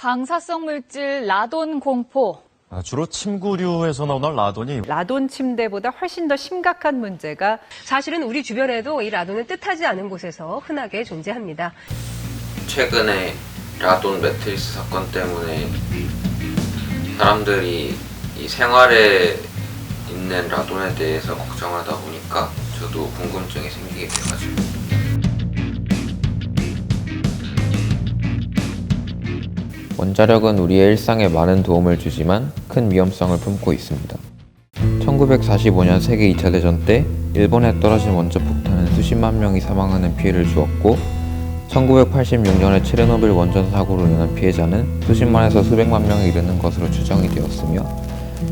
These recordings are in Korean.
방사성 물질 라돈 공포. 주로 침구류에서 나오는 라돈이 라돈 침대보다 훨씬 더 심각한 문제가 사실은 우리 주변에도 이 라돈은 뜻하지 않은 곳에서 흔하게 존재합니다. 최근에 라돈 매트리스 사건 때문에 사람들이 이 생활에 있는 라돈에 대해서 걱정하다 보니까 저도 궁금증이 생기게 돼가지고. 원자력은 우리의 일상에 많은 도움을 주지만 큰 위험성을 품고 있습니다. 1945년 세계 2차 대전 때 일본에 떨어진 원자폭탄은 수십만 명이 사망하는 피해를 주었고 1986년에 체르노빌 원전 사고로 인한 피해자는 수십만에서 수백만 명에 이르는 것으로 추정이 되었으며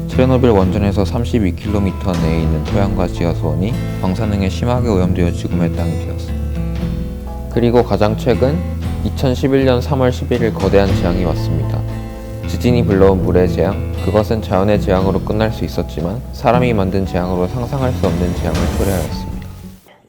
체르노빌 원전에서 32km 내에 있는 토양과 지하수원이 방사능에 심하게 오염되어 죽음의 땅이 되었습니다. 그리고 가장 최근 2011년 3월 11일 거대한 재앙이 왔습니다. 지진이 불러온 물의 재앙, 그것은 자연의 재앙으로 끝날 수 있었지만 사람이 만든 재앙으로 상상할 수 없는 재앙을 초래하였습니다.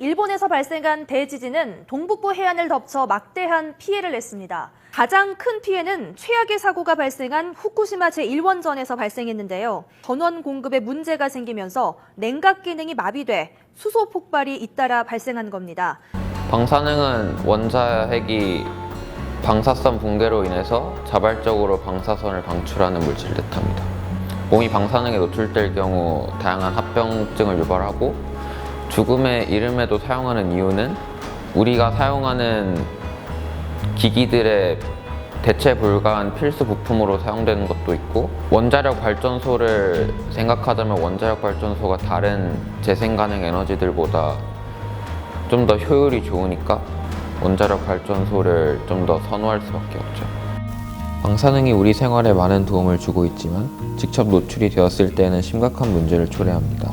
일본에서 발생한 대지진은 동북부 해안을 덮쳐 막대한 피해를 냈습니다. 가장 큰 피해는 최악의 사고가 발생한 후쿠시마 제1원전에서 발생했는데요. 전원 공급에 문제가 생기면서 냉각 기능이 마비돼 수소 폭발이 잇따라 발생한 겁니다. 방사능은 원자핵이 방사선 붕괴로 인해서 자발적으로 방사선을 방출하는 물질을 뜻합니다. 몸이 방사능에 노출될 경우 다양한 합병증을 유발하고 죽음의 이름에도 사용하는 이유는 우리가 사용하는 기기들의 대체 불가한 필수 부품으로 사용되는 것도 있고 원자력 발전소를 생각하자면 원자력 발전소가 다른 재생 가능 에너지들보다 좀 더 효율이 좋으니까 원자력 발전소를 좀 더 선호할 수밖에 없죠. 방사능이 우리 생활에 많은 도움을 주고 있지만 직접 노출이 되었을 때에는 심각한 문제를 초래합니다.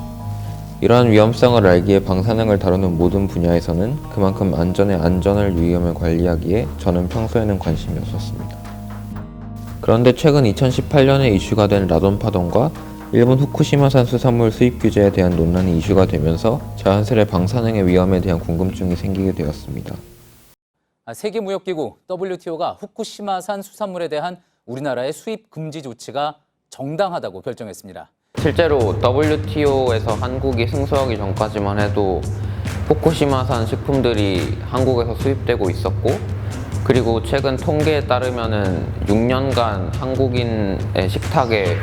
이러한 위험성을 알기에 방사능을 다루는 모든 분야에서는 그만큼 안전의 안전을 유의하며 관리하기에 저는 평소에는 관심이 없었습니다. 그런데 최근 2018년에 이슈가 된 라돈 파동과 일본 후쿠시마산 수산물 수입 규제에 대한 논란이 이슈가 되면서 자연스레 방사능의 위험에 대한 궁금증이 생기게 되었습니다. 세계무역기구 WTO가 후쿠시마산 수산물에 대한 우리나라의 수입 금지 조치가 정당하다고 결정했습니다. 실제로 WTO에서 한국이 승소하기 전까지만 해도 후쿠시마산 식품들이 한국에서 수입되고 있었고 그리고 최근 통계에 따르면은 6년간 한국인의 식탁에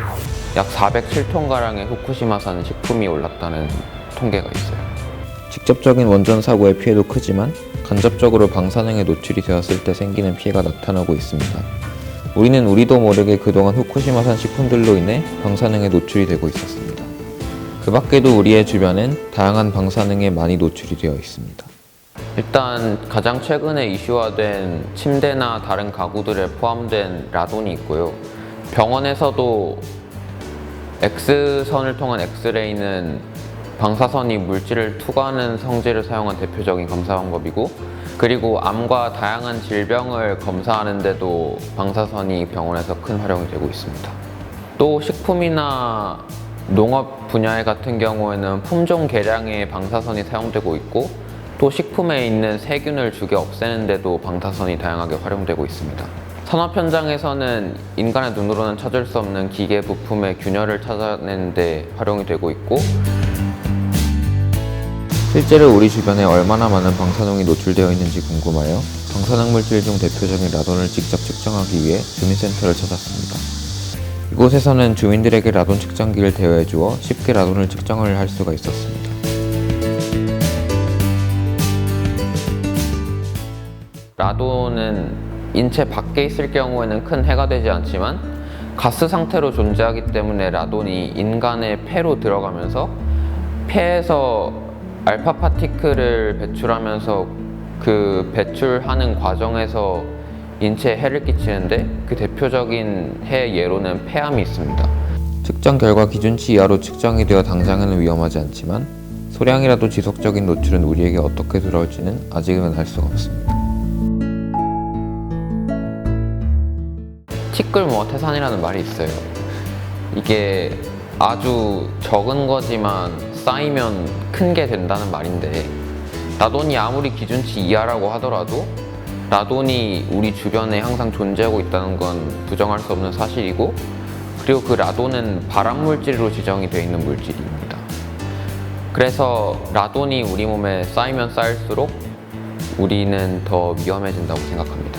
약 407톤가량의 후쿠시마산 식품이 올랐다는 통계가 있어요. 직접적인 원전 사고의 피해도 크지만 간접적으로 방사능에 노출이 되었을 때 생기는 피해가 나타나고 있습니다. 우리도 모르게 그동안 후쿠시마산 식품들로 인해 방사능에 노출이 되고 있었습니다. 그 밖에도 우리의 주변엔 다양한 방사능에 많이 노출이 되어 있습니다. 일단 가장 최근에 이슈화된 침대나 다른 가구들에 포함된 라돈이 있고요. 병원에서도 X선을 통한 엑스레이는 방사선이 물질을 투과하는 성질을 사용한 대표적인 검사 방법이고 그리고 암과 다양한 질병을 검사하는데도 방사선이 병원에서 큰 활용이 되고 있습니다. 또 식품이나 농업 분야 같은 경우에는 품종 개량에 방사선이 사용되고 있고 또 식품에 있는 세균을 죽여 없애는데도 방사선이 다양하게 활용되고 있습니다. 산업 현장에서는 인간의 눈으로는 찾을 수 없는 기계 부품의 균열을 찾아내는 데 활용이 되고 있고 실제로 우리 주변에 얼마나 많은 방사능이 노출되어 있는지 궁금하여 방사능 물질 중 대표적인 라돈을 직접 측정하기 위해 주민센터를 찾았습니다. 이곳에서는 주민들에게 라돈 측정기를 대여해 주어 쉽게 라돈을 측정을 할 수가 있었습니다. 라돈은 인체 밖에 있을 경우에는 큰 해가 되지 않지만 가스 상태로 존재하기 때문에 라돈이 인간의 폐로 들어가면서 폐에서 알파 파티클을 배출하면서 그 배출하는 과정에서 인체에 해를 끼치는데 그 대표적인 해 예로는 폐암이 있습니다. 측정 결과 기준치 이하로 측정이 되어 당장에는 위험하지 않지만 소량이라도 지속적인 노출은 우리에게 어떻게 들어올지는 아직은 알 수가 없습니다. 티끌모아태산이라는 말이 있어요. 이게 아주 적은 거지만 쌓이면 큰 게 된다는 말인데 라돈이 아무리 기준치 이하라고 하더라도 라돈이 우리 주변에 항상 존재하고 있다는 건 부정할 수 없는 사실이고, 그리고 그 라돈은 발암물질로 지정이 되어 있는 물질입니다. 그래서 라돈이 우리 몸에 쌓이면 쌓일수록 우리는 더 위험해진다고 생각합니다.